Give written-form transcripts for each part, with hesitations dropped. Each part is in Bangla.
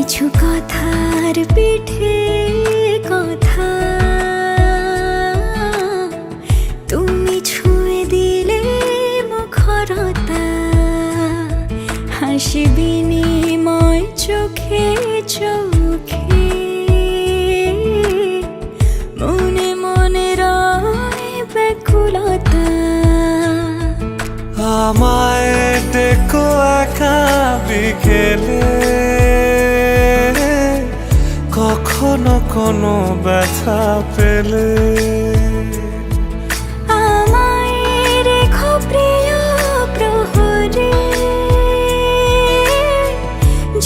কিছু কথার পিঠে কথা তুমি ছুঁয়ে দিলে মুখরতা, হাসি বিনিময় চোখে চোখে, মনে মনে রয় ব্যাকুলতা। আমায় ডেকো একা বিকেলে, কখনো কোনো ব্যথা পেলে। আমায় রেখো প্রিয় প্রহরে,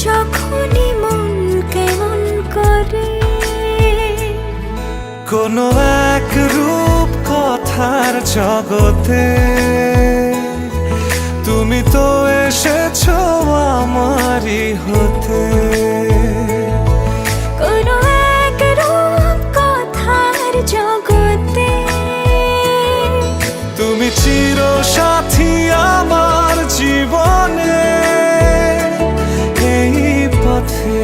যখনই মন কেমন করে। কোনো এক রূপ কথার জগতে তুমি তো এসেছো আমারই হতে। কোনো এক রূপ কথার জগতে তুমি চির সাথী আমার জীবনে, এই পথে।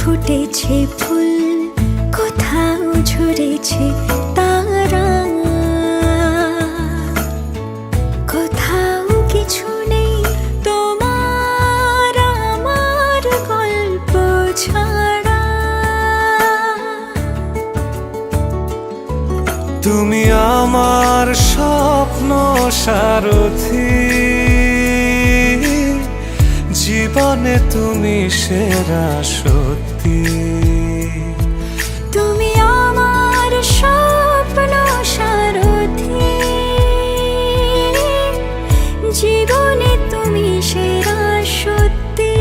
ফুটেছে ফুল, কোথাও ঝরেছে তারা, কোথাও কিছু নেই তোমার আমার গল্প ছাড়া। তুমি আমার স্বপ্ন সারথি, জীবনে তুমি সেরা সত্যি। তুমি আমার স্বপ্ন সারথি, জীবনে তুমি সেরা সত্যি।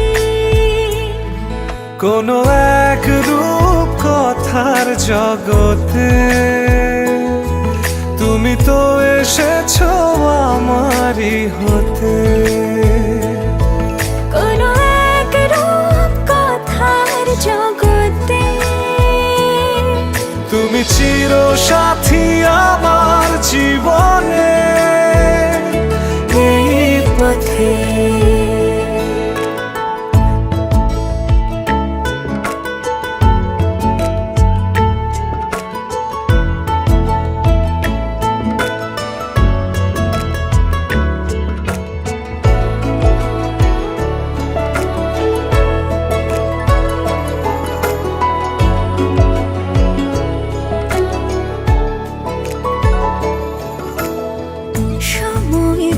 কোনো এক রূপ কথার জগতে তুমি তো এসেছো আমারই হতে। কোনো এক রূপ কথার জগতে তুমি চির সাথী আমার জীবনে, এই পথে।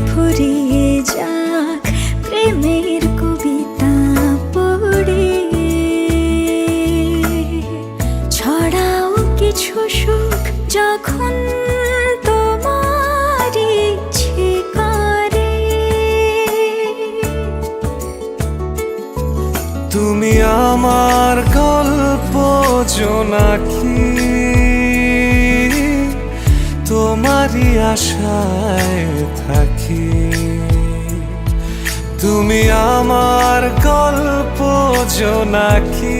ফুরিয়ে যাক প্রেমের কবিতা পড়ে, ছড়াও কিছু সুখ যখন তোমার ইচ্ছে করে। তুমি আমার গল্প জোনাকি, তোমারই আশায় থাকি। তুমি আমার গল্প জোনাকি।